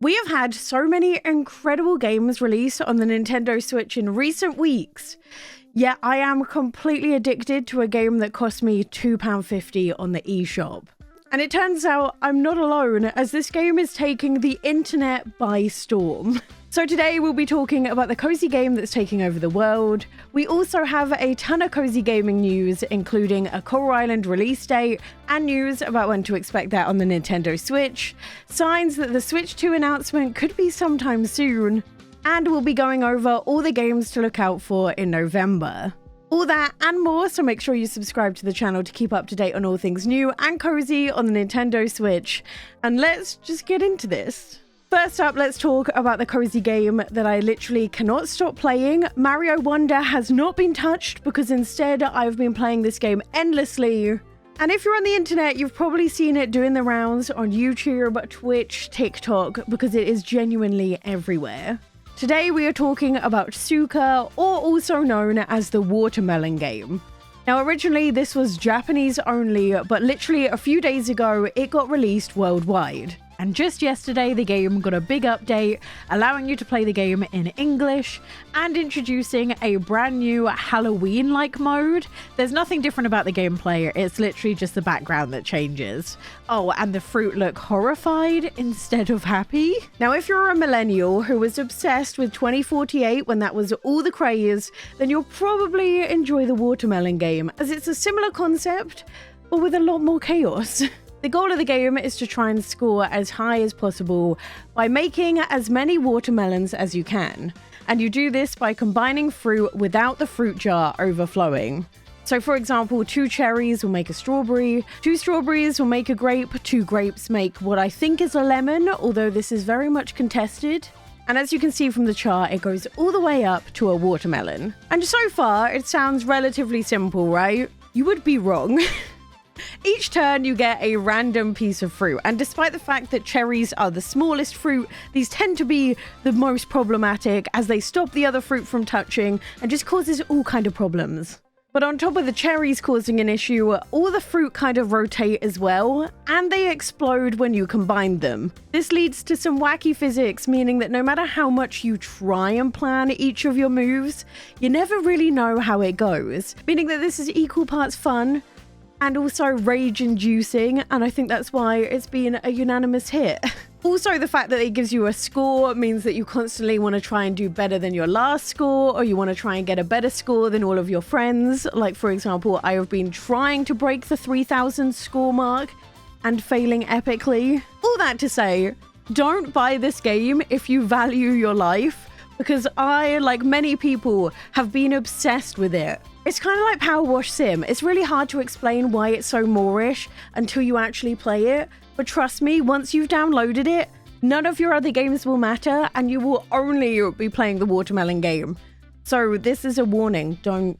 We have had so many incredible games released on the Nintendo Switch in recent weeks, yet I am completely addicted to a game that cost me £2.50 on the eShop. And it turns out I'm not alone, as this game is taking the internet by storm. So today we'll be talking about the cozy game that's taking over the world. We also have a ton of cozy gaming news, including a Coral Island release date and news about when to expect that on the Nintendo Switch, signs that the Switch 2 announcement could be sometime soon, and we'll be going over all the games to look out for in November. All that and more, so make sure you subscribe to the channel to keep up to date on all things new and cozy on the Nintendo Switch. And let's just get into this. First up, let's talk about the cozy game that I literally cannot stop playing. Mario Wonder has not been touched because instead I've been playing this game endlessly. And if you're on the internet, you've probably seen it doing the rounds on YouTube, Twitch, TikTok, because it is genuinely everywhere. Today we are talking about Suika, or also known as the watermelon game. Now originally this was Japanese only, but literally a few days ago it got released worldwide. And just yesterday, the game got a big update, allowing you to play the game in English and introducing a brand new Halloween-like mode. There's nothing different about the gameplay, it's literally just the background that changes. Oh, and the fruit look horrified instead of happy. Now, if you're a millennial who was obsessed with 2048 when that was all the craze, then you'll probably enjoy the watermelon game, as it's a similar concept, but with a lot more chaos. The goal of the game is to try and score as high as possible by making as many watermelons as you can. And you do this by combining fruit without the fruit jar overflowing. So for example, 2 cherries will make a strawberry, 2 strawberries will make a grape, 2 grapes make what I think is a lemon, although this is very much contested. And as you can see from the chart, it goes all the way up to a watermelon. And so far, it sounds relatively simple, right? You would be wrong. Each turn you get a random piece of fruit, and despite the fact that cherries are the smallest fruit, these tend to be the most problematic as they stop the other fruit from touching and just causes all kind of problems. But on top of the cherries causing an issue, all the fruit kind of rotate as well, and they explode when you combine them. This leads to some wacky physics, meaning that no matter how much you try and plan each of your moves, you never really know how it goes, meaning that this is equal parts fun and also rage-inducing, and I think that's why it's been a unanimous hit. Also, the fact that it gives you a score means that you constantly want to try and do better than your last score, or you want to try and get a better score than all of your friends. Like, for example, I have been trying to break the 3,000 score mark and failing epically. All that to say, don't buy this game if you value your life, because I, like many people, have been obsessed with it. It's kind of like Power Wash Sim. It's really hard to explain why it's so Moorish until you actually play it. But trust me, once you've downloaded it, none of your other games will matter and you will only be playing the watermelon game. So this is a warning. Don't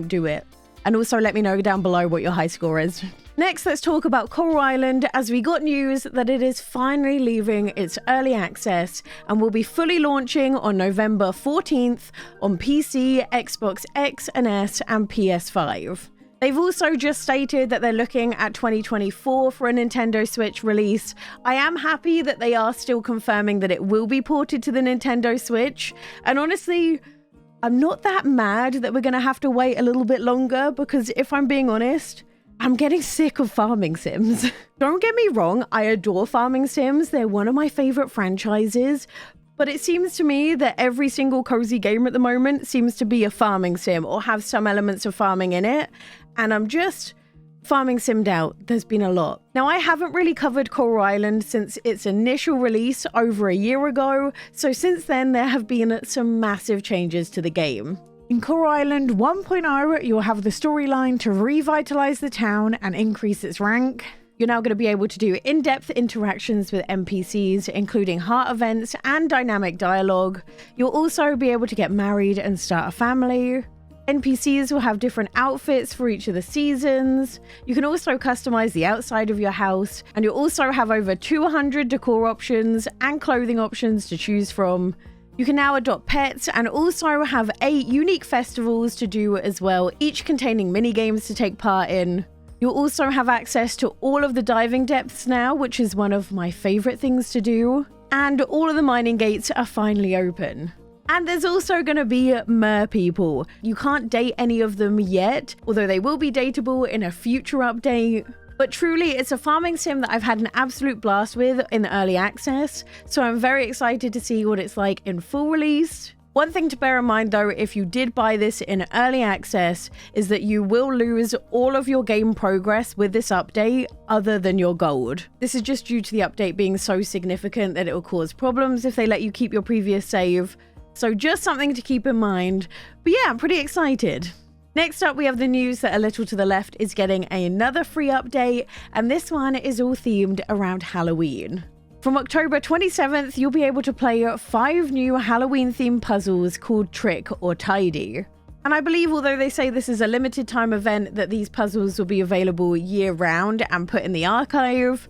do it. And also let me know down below what your high score is. Next, let's talk about Coral Island, as we got news that it is finally leaving its early access and will be fully launching on November 14th on PC, Xbox X and S, and PS5. They've also just stated that they're looking at 2024 for a Nintendo Switch release. I am happy that they are still confirming that it will be ported to the Nintendo Switch, and honestly, I'm not that mad that we're going to have to wait a little bit longer, because if I'm being honest, I'm getting sick of farming sims. Don't get me wrong, I adore farming sims. They're one of my favorite franchises. But it seems to me that every single cozy game at the moment seems to be a farming sim or have some elements of farming in it. And I'm just farming simmed out. There's been a lot. Now, I haven't really covered Coral Island since its initial release over a year ago. So since then, there have been some massive changes to the game. In Coral Island 1.0, you'll have the storyline to revitalize the town and increase its rank. You're now going to be able to do in-depth interactions with NPCs, including heart events and dynamic dialogue. You'll also be able to get married and start a family. NPCs will have different outfits for each of the seasons. You can also customize the outside of your house, and you'll also have over 200 decor options and clothing options to choose from. You can now adopt pets and also have 8 unique festivals to do as well, each containing mini games to take part in. You'll also have access to all of the diving depths now, which is one of my favorite things to do. and all of the mining gates are finally open. And there's also going to be mer people. You can't date any of them yet, although they will be dateable in a future update. But truly, it's a farming sim that I've had an absolute blast with in early access, so I'm very excited to see what it's like in full release. One thing to bear in mind though, if you did buy this in early access, is that you will lose all of your game progress with this update other than your gold. This is just due to the update being so significant that it will cause problems if they let you keep your previous save. So just something to keep in mind. But yeah, I'm pretty excited. Next up, we have the news that A Little to the Left is getting another free update, and this one is all themed around Halloween. From October 27th, you'll be able to play 5 new Halloween-themed puzzles called Trick or Tidy. And I believe, although they say this is a limited time event, that these puzzles will be available year-round and put in the archive.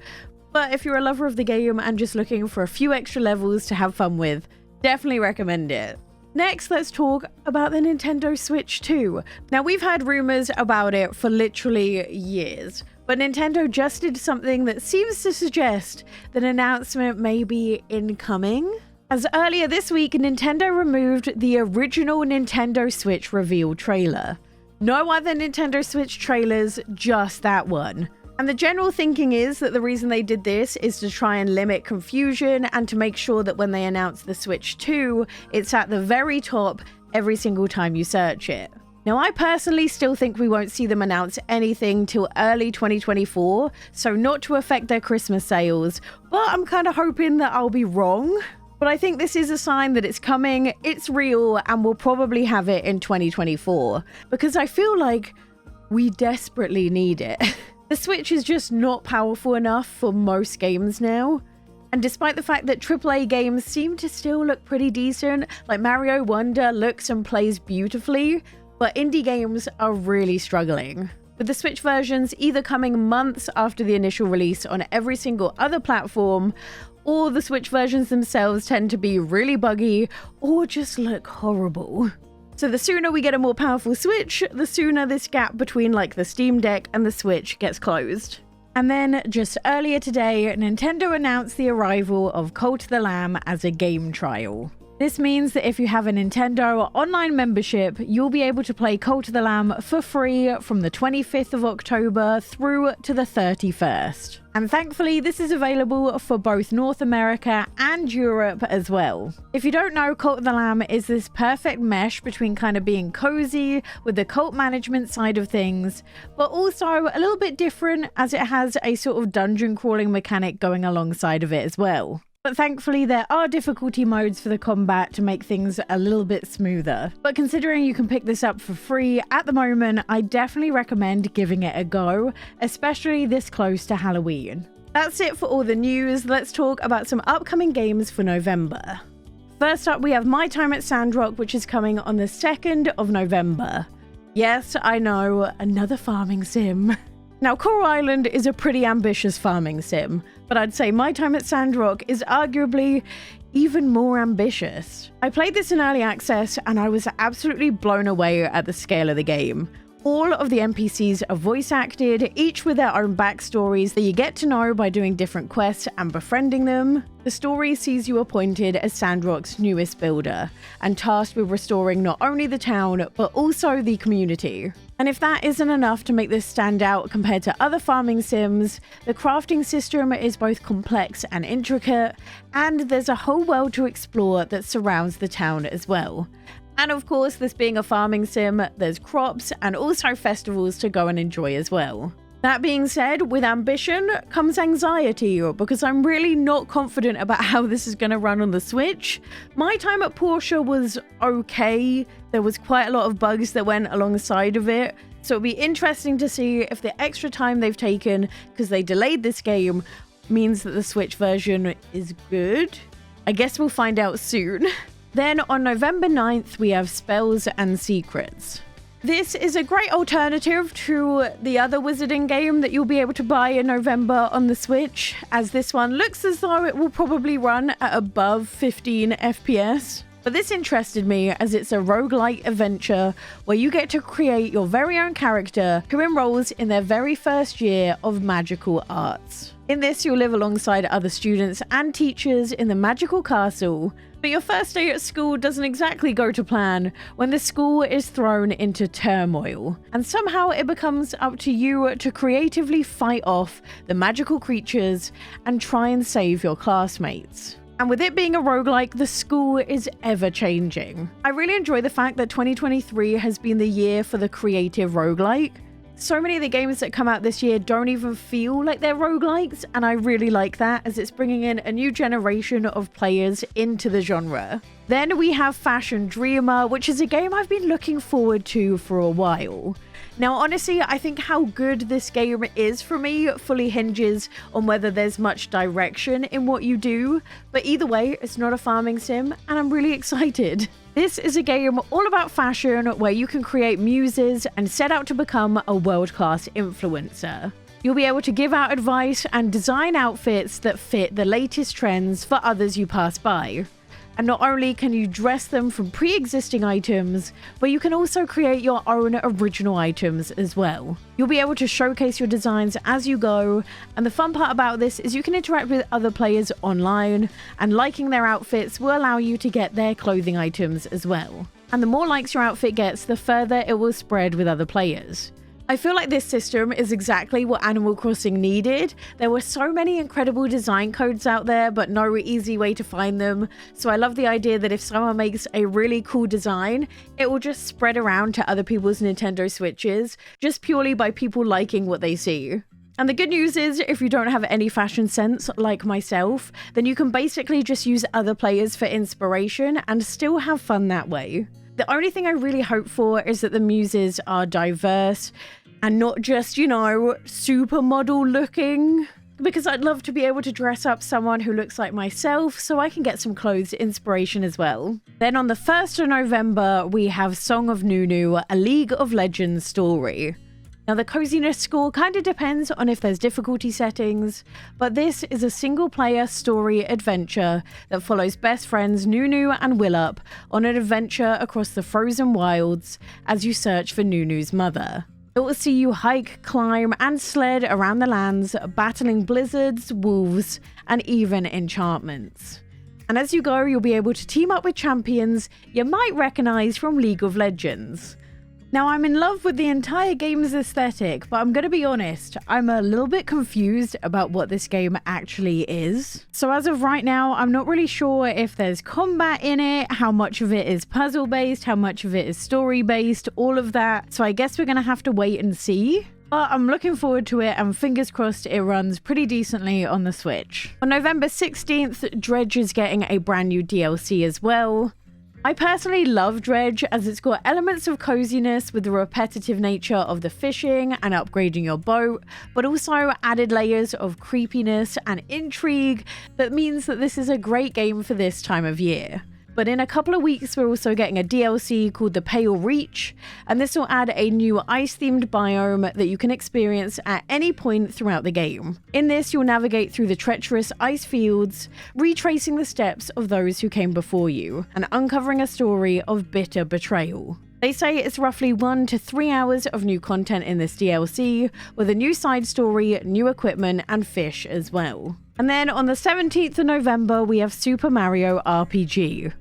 But if you're a lover of the game and just looking for a few extra levels to have fun with, definitely recommend it. Next, let's talk about the Nintendo Switch 2. Now, we've had rumors about it for literally years, but Nintendo just did something that seems to suggest that an announcement may be incoming. As earlier this week, Nintendo removed the original Nintendo Switch reveal trailer. No other Nintendo Switch trailers, just that one. And the general thinking is that the reason they did this is to try and limit confusion and to make sure that when they announce the Switch 2, it's at the very top every single time you search it. Now, I personally still think we won't see them announce anything till early 2024, so not to affect their Christmas sales, but I'm kind of hoping that I'll be wrong. But I think this is a sign that it's coming, it's real, and we'll probably have it in 2024, because I feel like we desperately need it. The Switch is just not powerful enough for most games now. And despite the fact that AAA games seem to still look pretty decent, like Mario Wonder looks and plays beautifully, but indie games are really struggling. With the Switch versions either coming months after the initial release on every single other platform, or the Switch versions themselves tend to be really buggy or just look horrible. So the sooner we get a more powerful Switch, the sooner this gap between like the Steam Deck and the Switch gets closed. And then just earlier today, Nintendo announced the arrival of Cult of the Lamb as a game trial. This means that if you have a Nintendo online membership, you'll be able to play Cult of the Lamb for free from the 25th of October through to the 31st. And thankfully, this is available for both North America and Europe as well. If you don't know, Cult of the Lamb is this perfect mesh between kind of being cozy with the cult management side of things, but also a little bit different as it has a sort of dungeon crawling mechanic going alongside of it as well. But thankfully, there are difficulty modes for the combat to make things a little bit smoother. But considering you can pick this up for free at the moment, I definitely recommend giving it a go, especially this close to Halloween. That's it for all the news. Let's talk about some upcoming games for November. First up, we have My Time at Sandrock, which is coming on the 2nd of November. Yes, I know, another farming sim. Now, Coral Island is a pretty ambitious farming sim, but I'd say My Time at Sandrock is arguably even more ambitious. I played this in early access and I was absolutely blown away at the scale of the game. All of the NPCs are voice acted, each with their own backstories that you get to know by doing different quests and befriending them. The story sees you appointed as Sandrock's newest builder and tasked with restoring not only the town but also the community. And if that isn't enough to make this stand out compared to other farming sims, the crafting system is both complex and intricate, and there's a whole world to explore that surrounds the town as well. And of course, this being a farming sim, there's crops and also festivals to go and enjoy as well. That being said, with ambition comes anxiety, because I'm really not confident about how this is going to run on the Switch. My time at Porsche was okay. There was quite a lot of bugs that went alongside of it. So it'll be interesting to see if the extra time they've taken, because they delayed this game, means that the Switch version is good. I guess we'll find out soon. Then on November 9th, we have Spells and Secrets. This is a great alternative to the other wizarding game that you'll be able to buy in November on the Switch, as this one looks as though it will probably run at above 15 FPS. But this interested me as it's a roguelike adventure where you get to create your very own character who enrolls in their very first year of magical arts. In this, you'll live alongside other students and teachers in the magical castle, but your first day at school doesn't exactly go to plan when the school is thrown into turmoil, and somehow it becomes up to you to creatively fight off the magical creatures and try and save your classmates. And with it being a roguelike, the school is ever changing. I really enjoy the fact that 2023 has been the year for the creative roguelike. So many of the games that come out this year don't even feel like they're roguelikes, and I really like that as it's bringing in a new generation of players into the genre. Then we have Fasion Dreamer, which is a game I've been looking forward to for a while. Now, honestly, I think how good this game is for me fully hinges on whether there's much direction in what you do, but either way, it's not a farming sim, and I'm really excited. This is a game all about fashion where you can create muses and set out to become a world-class influencer. You'll be able to give out advice and design outfits that fit the latest trends for others you pass by. And not only can you dress them from pre-existing items, but you can also create your own original items as well. You'll be able to showcase your designs as you go, and the fun part about this is you can interact with other players online, and liking their outfits will allow you to get their clothing items as well. And the more likes your outfit gets, the further it will spread with other players. I feel like this system is exactly what Animal Crossing needed. There were so many incredible design codes out there, but no easy way to find them. So I love the idea that if someone makes a really cool design, it will just spread around to other people's Nintendo Switches, just purely by people liking what they see. And the good news is, if you don't have any fashion sense like myself, then you can basically just use other players for inspiration and still have fun that way. The only thing I really hope for is that the muses are diverse and not just, you know, supermodel looking. Because I'd love to be able to dress up someone who looks like myself so I can get some clothes inspiration as well. Then on the 1st of November, we have Song of Nunu, a League of Legends story. Now, the coziness score kind of depends on if there's difficulty settings, but this is a single-player story adventure that follows best friends Nunu and Willup on an adventure across the frozen wilds as you search for Nunu's mother. It will see you hike, climb, and sled around the lands, battling blizzards, wolves, and even enchantments. And as you go, you'll be able to team up with champions you might recognize from League of Legends. Now, I'm in love with the entire game's aesthetic, but I'm going to be honest, I'm a little bit confused about what this game actually is. So as of right now, I'm not really sure if there's combat in it, how much of it is puzzle-based, how much of it is story-based, all of that. So I guess we're going to have to wait and see. But I'm looking forward to it, and fingers crossed it runs pretty decently on the Switch. On November 16th, Dredge is getting a brand new DLC as well. I personally love Dredge as it's got elements of coziness with the repetitive nature of the fishing and upgrading your boat, but also added layers of creepiness and intrigue that means that this is a great game for this time of year. But in a couple of weeks, we're also getting a DLC called the Pale Reach, and this will add a new ice-themed biome that you can experience at any point throughout the game. In this, you'll navigate through the treacherous ice fields, retracing the steps of those who came before you, and uncovering a story of bitter betrayal. They say it's roughly 1 to 3 hours of new content in this DLC, with a new side story, new equipment, and fish as well. And then on the 17th of November, we have Super Mario RPG.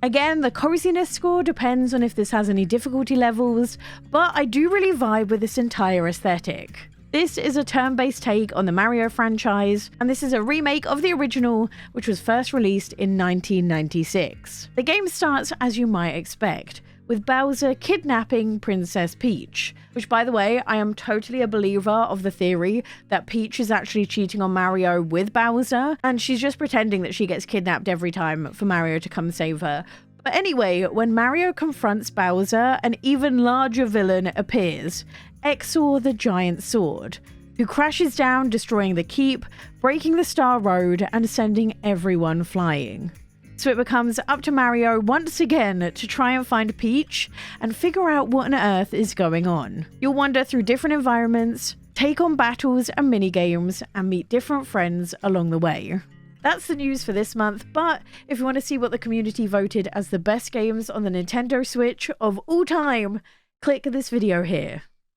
Again, the coziness score depends on if this has any difficulty levels, but I do really vibe with this entire aesthetic. This is a turn-based take on the Mario franchise, and this is a remake of the original, which was first released in 1996. The game starts as you might expect, with Bowser kidnapping Princess Peach, which, by the way, I am totally a believer of the theory that Peach is actually cheating on Mario with Bowser, and she's just pretending that she gets kidnapped every time for Mario to come save her. But anyway, when Mario confronts Bowser, an even larger villain appears, Exor the Giant Sword, who crashes down, destroying the keep, breaking the Star Road, and sending everyone flying. So it becomes up to Mario once again to try and find Peach and figure out what on earth is going on. You'll wander through different environments, take on battles and minigames, and meet different friends along the way. That's the news for this month, but if you want to see what the community voted as the best games on the Nintendo Switch of all time, click this video here.